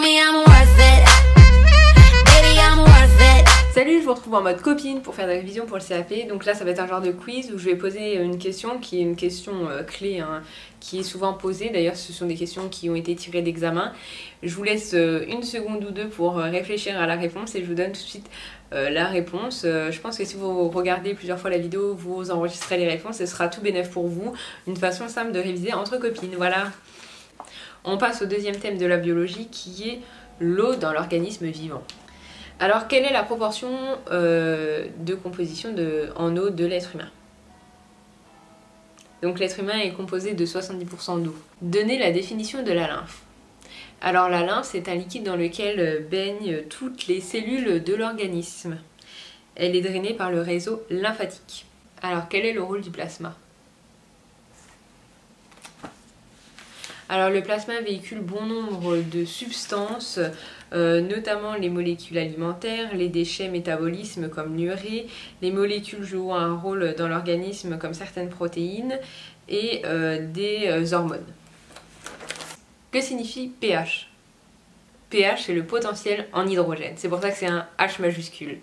me I'm worth it. Baby, I'm worth it. Salut, je vous retrouve en mode copine pour faire la révision pour le CAP. Donc là, ça va être un genre de quiz où je vais poser une question qui est une question clé, hein, qui est souvent posée. D'ailleurs, ce sont des questions qui ont été tirées d'examen. Je vous laisse une seconde ou deux pour réfléchir à la réponse et je vous donne tout de suite la réponse. Je pense que si vous regardez plusieurs fois la vidéo, vous enregistrez les réponses, ce sera tout bénef pour vous. Une façon simple de réviser entre copines, voilà. On passe au deuxième thème de la biologie qui est l'eau dans l'organisme vivant. Alors, quelle est la proportion de composition en eau de l'être humain? Donc, l'être humain est composé de 70% d'eau. Donnez la définition de la lymphe. Alors, la lymphe, c'est un liquide dans lequel baignent toutes les cellules de l'organisme. Elle est drainée par le réseau lymphatique. Alors, quel est le rôle du plasma? Alors, le plasma véhicule bon nombre de substances, notamment les molécules alimentaires, les déchets métabolismes comme l'urée, les molécules jouant un rôle dans l'organisme comme certaines protéines et des hormones. Que signifie pH? pH, c'est le potentiel en hydrogène. C'est pour ça que c'est un H majuscule.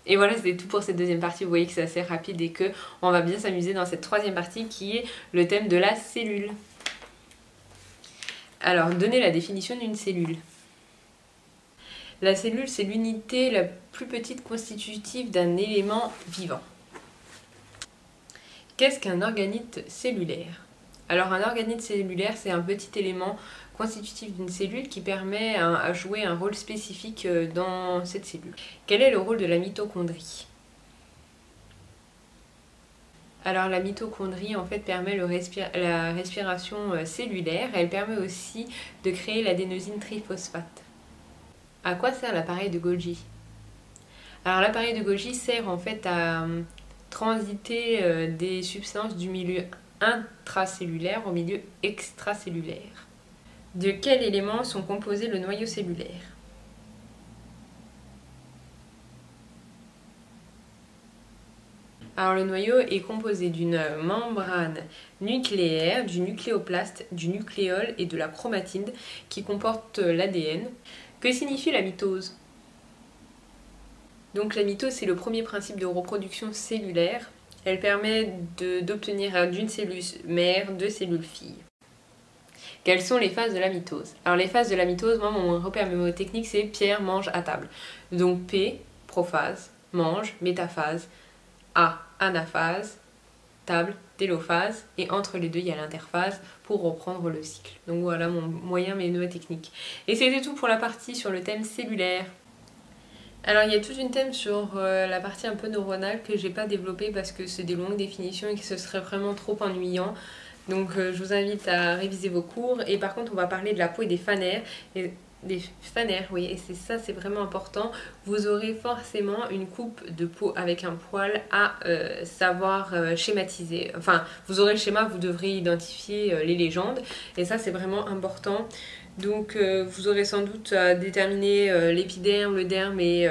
Et voilà, c'était tout pour cette deuxième partie. Vous voyez que c'est assez rapide et qu'on va bien s'amuser dans cette troisième partie qui est le thème de la cellule. Alors, donnez la définition d'une cellule. La cellule, c'est l'unité la plus petite constitutive d'un élément vivant. Qu'est-ce qu'un organite cellulaire? Alors, un organite cellulaire, c'est un petit élément constitutif d'une cellule qui permet à jouer un rôle spécifique dans cette cellule. Quel est le rôle de la mitochondrie? Alors la mitochondrie en fait permet la respiration cellulaire. Elle permet aussi de créer l'adénosine triphosphate. À quoi sert l'appareil de Golgi? Alors l'appareil de Golgi sert en fait à transiter des substances du milieu intracellulaire au milieu extracellulaire. De quels éléments sont composés le noyau cellulaire? Alors le noyau est composé d'une membrane nucléaire, du nucléoplaste, du nucléole et de la chromatine qui comporte l'ADN. Que signifie la mitose? Donc la mitose, c'est le premier principe de reproduction cellulaire. Elle permet d'obtenir d'une cellule mère deux cellules filles. Quelles sont les phases de la mitose? Alors les phases de la mitose, moi mon repère mémotechnique c'est Pierre mange à table. Donc P, prophase, mange, métaphase, A, anaphase, table, télophase, et entre les deux il y a l'interphase pour reprendre le cycle. Donc voilà mon moyen mémotechnique. Et c'était tout pour la partie sur le thème cellulaire. Alors il y a tout un thème sur la partie un peu neuronale que j'ai pas développé parce que c'est des longues définitions et que ce serait vraiment trop ennuyant. Donc je vous invite à réviser vos cours. Et par contre on va parler de la peau et des phanères. Des phanères, oui, et c'est vraiment important. Vous aurez forcément une coupe de peau avec un poil à savoir schématiser. Enfin, vous aurez le schéma, vous devrez identifier les légendes. Et ça, c'est vraiment important. Donc, vous aurez sans doute à déterminer l'épiderme, le derme et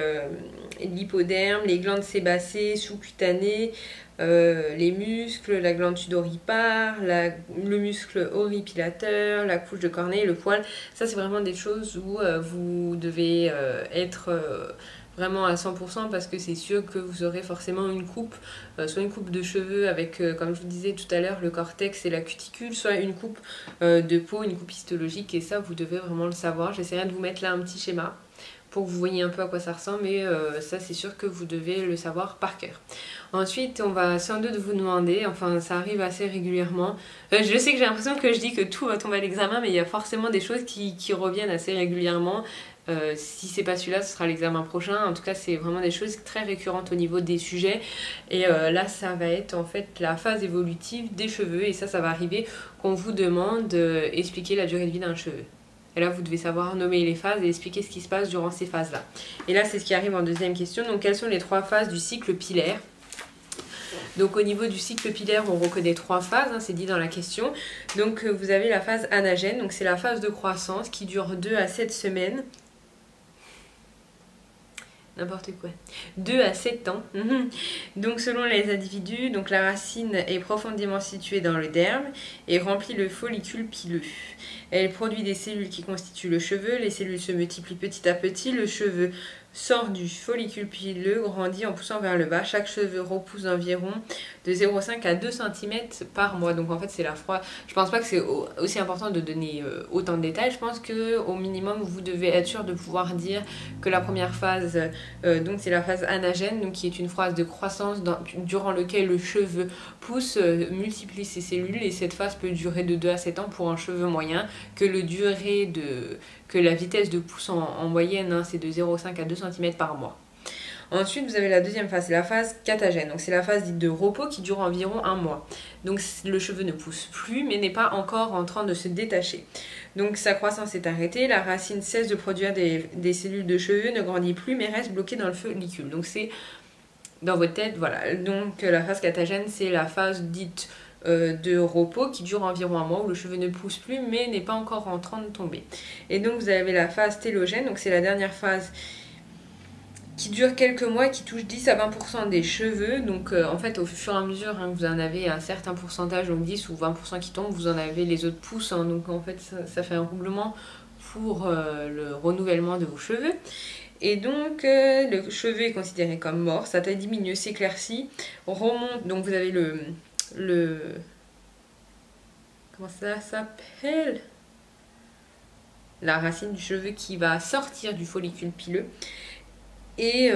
l'hypoderme, les glandes sébacées, sous-cutanées, les muscles, la glande sudoripare, le muscle horripilateur, la couche de cornée, le poil. Ça c'est vraiment des choses où vous devez être vraiment à 100% parce que c'est sûr que vous aurez forcément une coupe, soit une coupe de cheveux avec, comme je vous disais tout à l'heure, le cortex et la cuticule, soit une coupe de peau, une coupe histologique, et ça vous devez vraiment le savoir. J'essaierai de vous mettre là un petit schéma pour que vous voyez un peu à quoi ça ressemble, mais ça c'est sûr que vous devez le savoir par cœur. Ensuite, on va sans doute vous demander, enfin ça arrive assez régulièrement, je sais que j'ai l'impression que je dis que tout va tomber à l'examen, mais il y a forcément des choses qui reviennent assez régulièrement. Si c'est pas celui-là, ce sera l'examen prochain. En tout cas, c'est vraiment des choses très récurrentes au niveau des sujets. Et là, ça va être en fait la phase évolutive des cheveux, et ça va arriver qu'on vous demande d'expliquer la durée de vie d'un cheveu. Et là, vous devez savoir nommer les phases et expliquer ce qui se passe durant ces phases-là. Et là, c'est ce qui arrive en deuxième question. Donc, quelles sont les trois phases du cycle pilaire? Donc, au niveau du cycle pilaire, on reconnaît trois phases, hein, c'est dit dans la question. Donc, vous avez la phase anagène. Donc, c'est la phase de croissance qui dure 2 à 7 semaines. n'importe quoi. 2 à 7 ans. Donc selon les individus, donc la racine est profondément située dans le derme et remplit le follicule pileux. Elle produit des cellules qui constituent le cheveu, les cellules se multiplient petit à petit, le cheveu sort du follicule pileux, grandit en poussant vers le bas. Chaque cheveu repousse d'environ de 0,5 à 2 cm par mois. Donc en fait c'est la fois. Je pense pas que c'est aussi important de donner autant de détails. Je pense qu'au minimum vous devez être sûr de pouvoir dire que la première phase, donc c'est la phase anagène, donc qui est une phase de croissance durant laquelle le cheveu pousse, multiplie ses cellules, et cette phase peut durer de 2 à 7 ans pour un cheveu moyen, que la vitesse de pousse en moyenne, hein, c'est de 0,5 à 2 cm par mois. Ensuite, vous avez la deuxième phase, c'est la phase catagène. Donc c'est la phase dite de repos qui dure environ 1 mois. Donc le cheveu ne pousse plus, mais n'est pas encore en train de se détacher. Donc sa croissance est arrêtée, la racine cesse de produire des cellules de cheveux, ne grandit plus, mais reste bloquée dans le follicule. Donc c'est dans votre tête, voilà. Donc la phase catagène, c'est la phase dite de repos qui dure environ 1 mois, où le cheveu ne pousse plus mais n'est pas encore en train de tomber. Et donc vous avez la phase télogène, donc c'est la dernière phase qui dure quelques mois et qui touche 10 à 20% des cheveux. Donc en fait au fur et à mesure, hein, que vous en avez un certain pourcentage, donc 10 ou 20% qui tombent, vous en avez les autres poussent, hein, donc en fait ça fait un comblement pour le renouvellement de vos cheveux. Et donc le cheveu est considéré comme mort, sa taille diminue, s'éclaircit, remonte, donc vous avez comment ça s'appelle, la racine du cheveu qui va sortir du follicule pileux. Et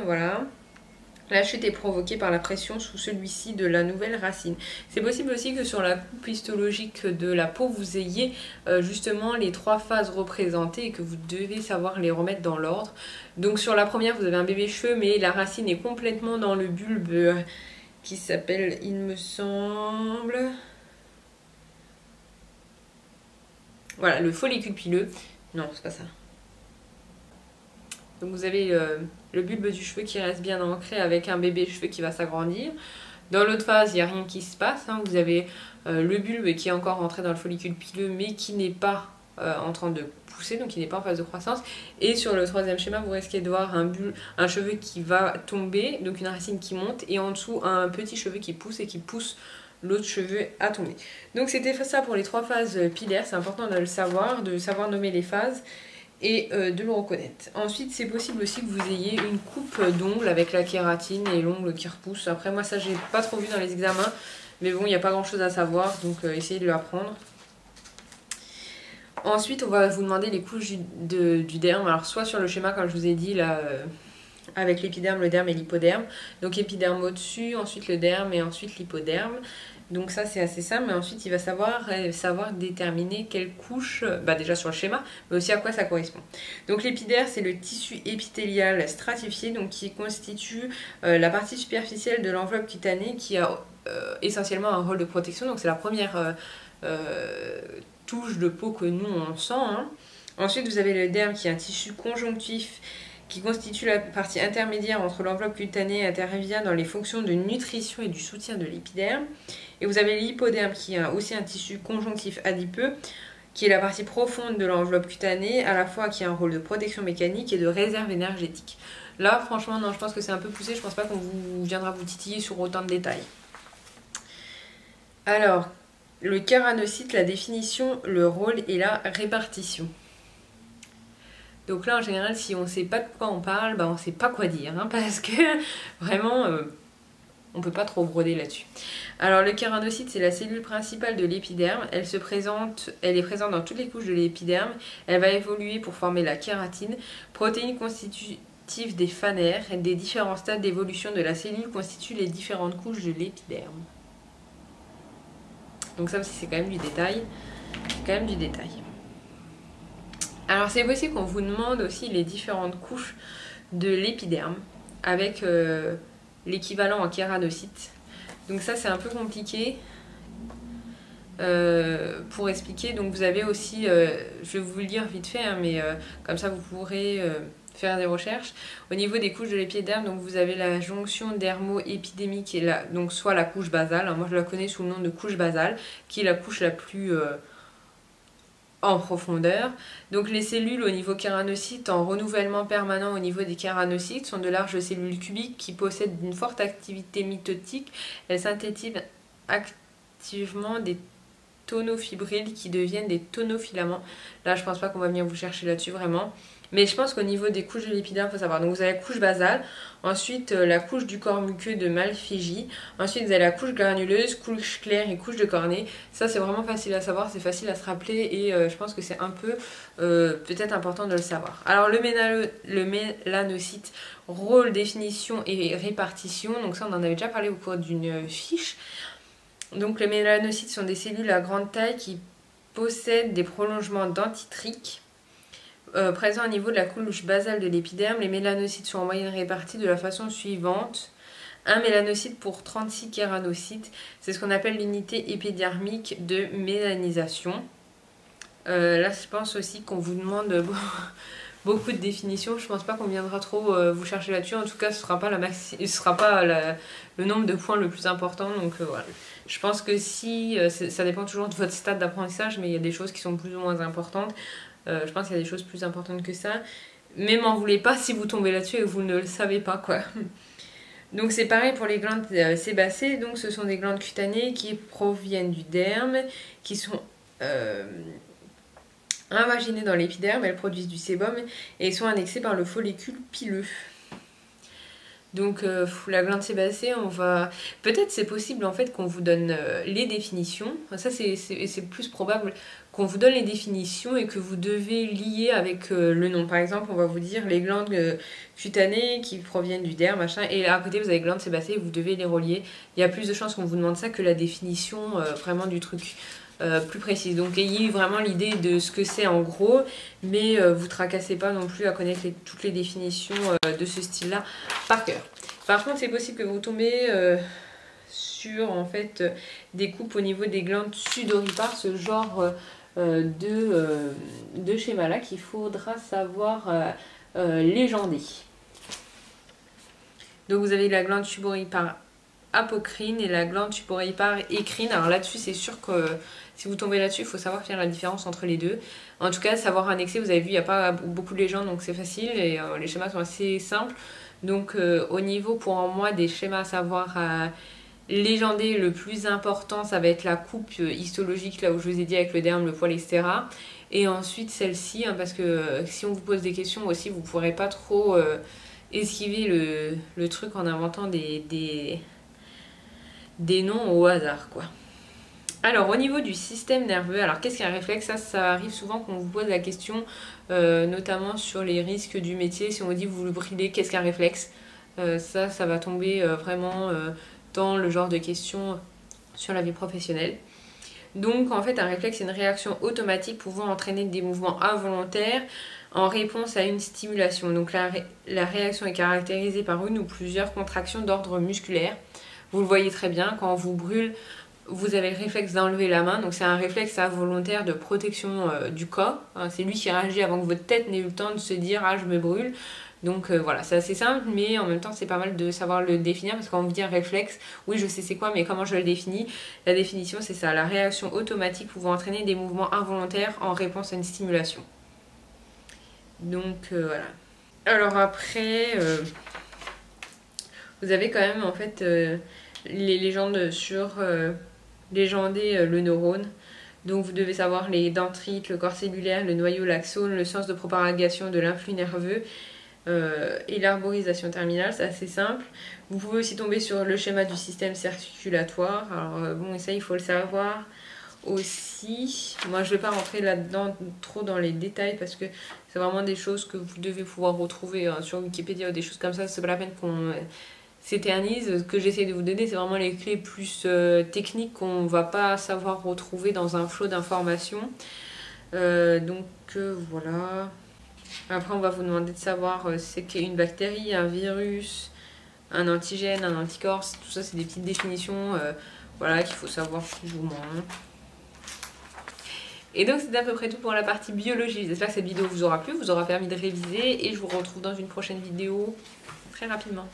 voilà, la chute est provoquée par la pression sous celui-ci de la nouvelle racine. C'est possible aussi que sur la coupe histologique de la peau, vous ayez justement les 3 phases représentées et que vous devez savoir les remettre dans l'ordre. Donc sur la première, vous avez un bébé cheveu, mais la racine est complètement dans le bulbe qui s'appelle, il me semble... Voilà, le follicule pileux. Non, c'est pas ça. Donc vous avez le bulbe du cheveu qui reste bien ancré avec un bébé cheveu qui va s'agrandir. Dans l'autre phase, il n'y a rien qui se passe, hein. Vous avez le bulbe qui est encore rentré dans le follicule pileux mais qui n'est pas en train de pousser, donc il n'est pas en phase de croissance. Et sur le troisième schéma, vous risquez de voir un cheveu qui va tomber, donc une racine qui monte, et en dessous un petit cheveu qui pousse et qui pousse l'autre cheveu à tomber. Donc c'était ça pour les 3 phases pilaires. C'est important de savoir nommer les phases et de le reconnaître. Ensuite, c'est possible aussi que vous ayez une coupe d'ongles avec la kératine et l'ongle qui repousse. Après, moi ça j'ai pas trop vu dans les examens, mais bon, il n'y a pas grand chose à savoir, donc essayez de l'apprendre. Ensuite, on va vous demander les couches du derme. Alors soit sur le schéma comme je vous ai dit là, avec l'épiderme, le derme et l'hypoderme. Donc épiderme au-dessus, ensuite le derme et ensuite l'hypoderme. Donc ça c'est assez simple, mais ensuite il va savoir déterminer quelle couche, déjà sur le schéma, mais aussi à quoi ça correspond. Donc l'épiderme, c'est le tissu épithélial stratifié, donc qui constitue la partie superficielle de l'enveloppe cutanée, qui a essentiellement un rôle de protection. Donc c'est la première touche de peau que nous on sent, hein. Ensuite vous avez le derme qui est un tissu conjonctif qui constitue la partie intermédiaire entre l'enveloppe cutanée et intervient dans les fonctions de nutrition et du soutien de l'épiderme. Et vous avez l'hypoderme qui est aussi un tissu conjonctif adipeux, qui est la partie profonde de l'enveloppe cutanée, à la fois qui a un rôle de protection mécanique et de réserve énergétique. Là, franchement, non, je pense que c'est un peu poussé, je pense pas qu'on viendra vous titiller sur autant de détails. Alors, le kéranocyte, la définition, le rôle et la répartition. Donc là, en général, si on ne sait pas de quoi on parle, on ne sait pas quoi dire, hein, parce que vraiment, on ne peut pas trop broder là-dessus. Alors le kéranocyte, c'est la cellule principale de l'épiderme. Elle est présente dans toutes les couches de l'épiderme. Elle va évoluer pour former la kératine, protéine constitutive des phanères. Et des différents stades d'évolution de la cellule constituent les différentes couches de l'épiderme. Donc ça aussi, c'est quand même du détail. Alors c'est possible qu'on vous demande aussi les différentes couches de l'épiderme avec l'équivalent en kéranocyte. Donc ça c'est un peu compliqué pour expliquer. Donc vous avez aussi, je vais vous le dire vite fait, hein, mais comme ça vous pourrez faire des recherches. Au niveau des couches de l'épiderme, donc vous avez la jonction dermo-épidémique, qui est donc soit la couche basale, hein, moi je la connais sous le nom de couche basale, qui est la couche la plus en profondeur. Donc les cellules au niveau kéranocyte en renouvellement permanent au niveau des kéranocytes sont de larges cellules cubiques qui possèdent une forte activité mitotique. Elles synthétisent activement des tonofibrilles qui deviennent des tonofilaments. Là je pense pas qu'on va venir vous chercher là-dessus vraiment. Mais je pense qu'au niveau des couches de l'épiderme, il faut savoir. Donc vous avez la couche basale, ensuite la couche du corps muqueux de Malpighi, ensuite vous avez la couche granuleuse, couche claire et couche de cornée. Ça c'est vraiment facile à savoir, c'est facile à se rappeler et je pense que c'est un peu peut-être important de le savoir. Alors le mélanocyte, rôle, définition et répartition, donc ça on en avait déjà parlé au cours d'une fiche. Donc les mélanocytes sont des cellules à grande taille qui possèdent des prolongements dentitriques. Présents au niveau de la couche basale de l'épiderme, les mélanocytes sont en moyenne répartis de la façon suivante. Un mélanocyte pour 36 kéranocytes, c'est ce qu'on appelle l'unité épidermique de mélanisation. Là, je pense aussi qu'on vous demande beaucoup de définitions. Je pense pas qu'on viendra trop vous chercher là-dessus. En tout cas, ce sera pas le nombre de points le plus important. Donc voilà. Je pense que si ça dépend toujours de votre stade d'apprentissage, mais il y a des choses qui sont plus ou moins importantes. Je pense qu'il y a des choses plus importantes que ça. Mais m'en voulez pas si vous tombez là-dessus et que vous ne le savez pas, quoi. Donc c'est pareil pour les glandes sébacées. Donc ce sont des glandes cutanées qui proviennent du derme, qui sont invaginées dans l'épiderme. Elles produisent du sébum et sont annexées par le follicule pileux. Donc la glande sébacée, on va... Peut-être c'est possible en fait qu'on vous donne les définitions. Ça c'est plus probable qu'on vous donne les définitions et que vous devez lier avec le nom. Par exemple, on va vous dire les glandes cutanées qui proviennent du derme, machin. Et là à côté vous avez les glandes sébacées et vous devez les relier. Il y a plus de chances qu'on vous demande ça que la définition vraiment du truc. Plus précise. Donc ayez vraiment l'idée de ce que c'est en gros, mais vous tracassez pas non plus à connaître toutes les définitions de ce style-là par cœur. Par contre, c'est possible que vous tombez sur en fait des coupes au niveau des glandes sudoripares, ce genre de schéma-là qu'il faudra savoir légender. Donc vous avez la glande suboripare apocrine et la glande suboripare écrine. Alors là-dessus, c'est sûr que si vous tombez là-dessus, il faut savoir faire la différence entre les deux. En tout cas, savoir annexer, vous avez vu, il n'y a pas beaucoup de légendes, donc c'est facile et les schémas sont assez simples. Donc au niveau, pour moi, des schémas à savoir légender, le plus important, ça va être la coupe histologique, là où je vous ai dit avec le derme, le poil, etc. Et ensuite celle-ci, hein, parce que si on vous pose des questions aussi, vous ne pourrez pas trop esquiver le truc en inventant des noms au hasard, quoi. Alors au niveau du système nerveux, alors qu'est-ce qu'un réflexe? Ça arrive souvent qu'on vous pose la question, notamment sur les risques du métier. Si on vous dit vous le brûlez, qu'est-ce qu'un réflexe? Ça va tomber vraiment dans le genre de questions sur la vie professionnelle. Donc en fait un réflexe c'est une réaction automatique pouvant entraîner des mouvements involontaires en réponse à une stimulation. Donc la réaction est caractérisée par une ou plusieurs contractions d'ordre musculaire. Vous le voyez très bien, quand on vous brûle, vous avez le réflexe d'enlever la main. Donc c'est un réflexe involontaire de protection du corps. C'est lui qui réagit avant que votre tête n'ait eu le temps de se dire « Ah, je me brûle ». Donc voilà, c'est assez simple, mais en même temps c'est pas mal de savoir le définir, parce qu'on vous dit un réflexe, oui je sais c'est quoi, mais comment je le définis? La définition c'est ça, la réaction automatique pouvant entraîner des mouvements involontaires en réponse à une stimulation. Donc voilà. Alors après, vous avez quand même en fait les légendes sur légender le neurone. Donc vous devez savoir les dendrites, le corps cellulaire, le noyau, l'axone, le sens de propagation de l'influx nerveux et l'arborisation terminale, c'est assez simple. Vous pouvez aussi tomber sur le schéma du système circulatoire. Alors bon, et ça il faut le savoir aussi. Moi je ne vais pas rentrer là-dedans trop dans les détails parce que c'est vraiment des choses que vous devez pouvoir retrouver sur Wikipédia ou des choses comme ça. C'est pas la peine qu'on s'éternise. Ce que j'essaie de vous donner, c'est vraiment les clés plus techniques qu'on ne va pas savoir retrouver dans un flot d'informations. Donc voilà. Après, on va vous demander de savoir ce qu'est une bactérie, un virus, un antigène, un anticorps. Tout ça, c'est des petites définitions voilà, qu'il faut savoir plus ou moins. Et donc, c'est à peu près tout pour la partie biologie. J'espère que cette vidéo vous aura plu, vous aura permis de réviser. Et je vous retrouve dans une prochaine vidéo très rapidement.